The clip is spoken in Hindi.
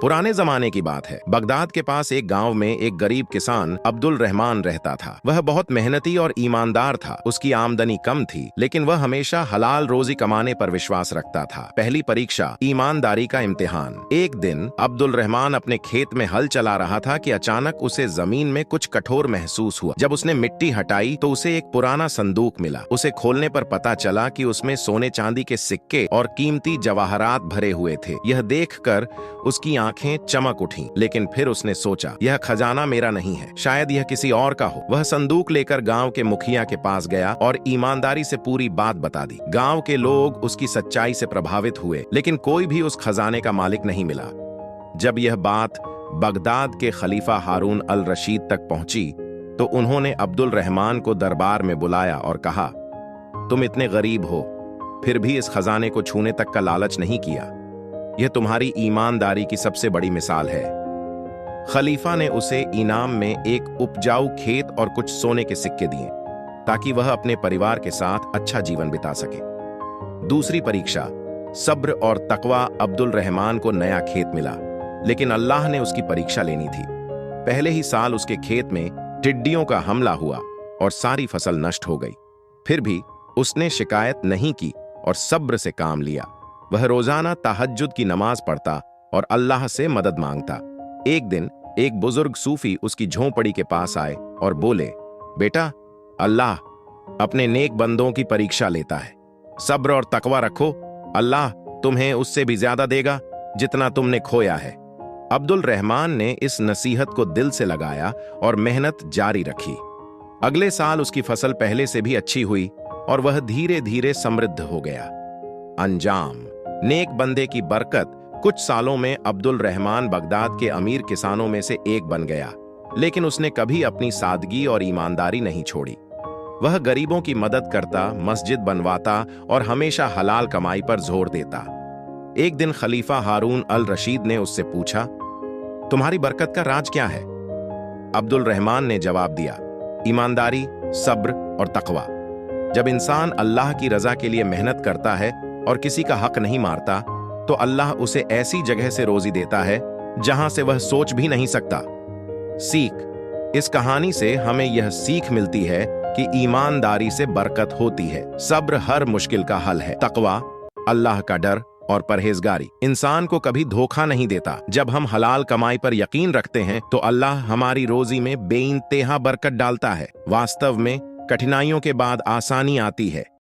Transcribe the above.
पुराने जमाने की बात है। बगदाद के पास एक गांव में एक गरीब किसान अब्दुल रहमान रहता था। वह बहुत मेहनती और ईमानदार था। उसकी आमदनी कम थी, लेकिन वह हमेशा हलाल रोजी कमाने पर विश्वास रखता था। पहली परीक्षा, ईमानदारी का इम्तिहान। एक दिन अब्दुल रहमान अपने खेत में हल चला रहा था कि अचानक उसे जमीन में कुछ कठोर महसूस हुआ। जब उसने मिट्टी हटाई तो उसे एक पुराना संदूक मिला। उसे खोलने पर पता चला कि उसमें सोने चांदी के सिक्के और कीमती जवाहरात भरे हुए थे। यह देखकर उसकी आंखें चमक उठीं, लेकिन फिर उसने सोचा, यह खजाना मेरा नहीं है, शायद यह किसी और का हो। वह संदूक लेकर गांव के मुखिया के पास गया और ईमानदारी से पूरी बात बता दी। गांव के लोग उसकी सच्चाई से प्रभावित हुए, लेकिन कोई भी उस खजाने का मालिक नहीं मिला। जब यह बात बगदाद के खलीफा हारून अल रशीद तक पहुंची तो उन्होंने अब्दुल रहमान को दरबार में बुलाया और कहा, तुम इतने गरीब हो, फिर भी इस खजाने को छूने तक का लालच नहीं किया। यह तुम्हारी ईमानदारी की सबसे बड़ी मिसाल है। खलीफा ने उसे इनाम में एक उपजाऊ खेत और कुछ सोने के सिक्के दिए ताकि वह अपने परिवार के साथ अच्छा जीवन बिता सके। दूसरी परीक्षा, सब्र और तकवा। अब्दुल रहमान को नया खेत मिला, लेकिन अल्लाह ने उसकी परीक्षा लेनी थी। पहले ही साल उसके खेत में टिड्डियों का हमला हुआ और सारी फसल नष्ट हो गई। फिर भी उसने शिकायत नहीं की और सब्र से काम लिया। वह रोजाना तहज्जुद की नमाज पढ़ता और अल्लाह से मदद मांगता। एक दिन एक बुजुर्ग सूफी उसकी झोंपड़ी के पास आए और बोले, बेटा, अल्लाह अपने नेक बंदों की परीक्षा लेता है। सब्र और तकवा रखो, अल्लाह तुम्हें उससे भी ज्यादा देगा जितना तुमने खोया है। अब्दुल रहमान ने इस नसीहत को दिल से लगाया और मेहनत जारी रखी। अगले साल उसकी फसल पहले से भी अच्छी हुई और वह धीरे धीरे समृद्ध हो गया। अंजाम, नेक बंदे की बरकत। कुछ सालों में अब्दुल रहमान बगदाद के अमीर किसानों में से एक बन गया, लेकिन उसने कभी अपनी सादगी और ईमानदारी नहीं छोड़ी। वह गरीबों की मदद करता, मस्जिद बनवाता और हमेशा हलाल कमाई पर जोर देता। एक दिन खलीफा हारून अल रशीद ने उससे पूछा, तुम्हारी बरकत का राज क्या है? अब्दुल रहमान ने जवाब दिया, ईमानदारी, सब्र और तकवा। जब इंसान अल्लाह की रजा के लिए मेहनत करता है और किसी का हक नहीं मारता, तो अल्लाह उसे ऐसी जगह से रोजी देता है जहां से वह सोच भी नहीं सकता। सीख, इस कहानी से हमें यह सीख मिलती है कि ईमानदारी से बरकत होती है। सब्र हर मुश्किल का हल है। तकवा, अल्लाह का डर और परहेजगारी इंसान को कभी धोखा नहीं देता। जब हम हलाल कमाई पर यकीन रखते हैं तो अल्लाह हमारी रोजी में बेइंतहा बरकत डालता है। वास्तव में कठिनाइयों के बाद आसानी आती है।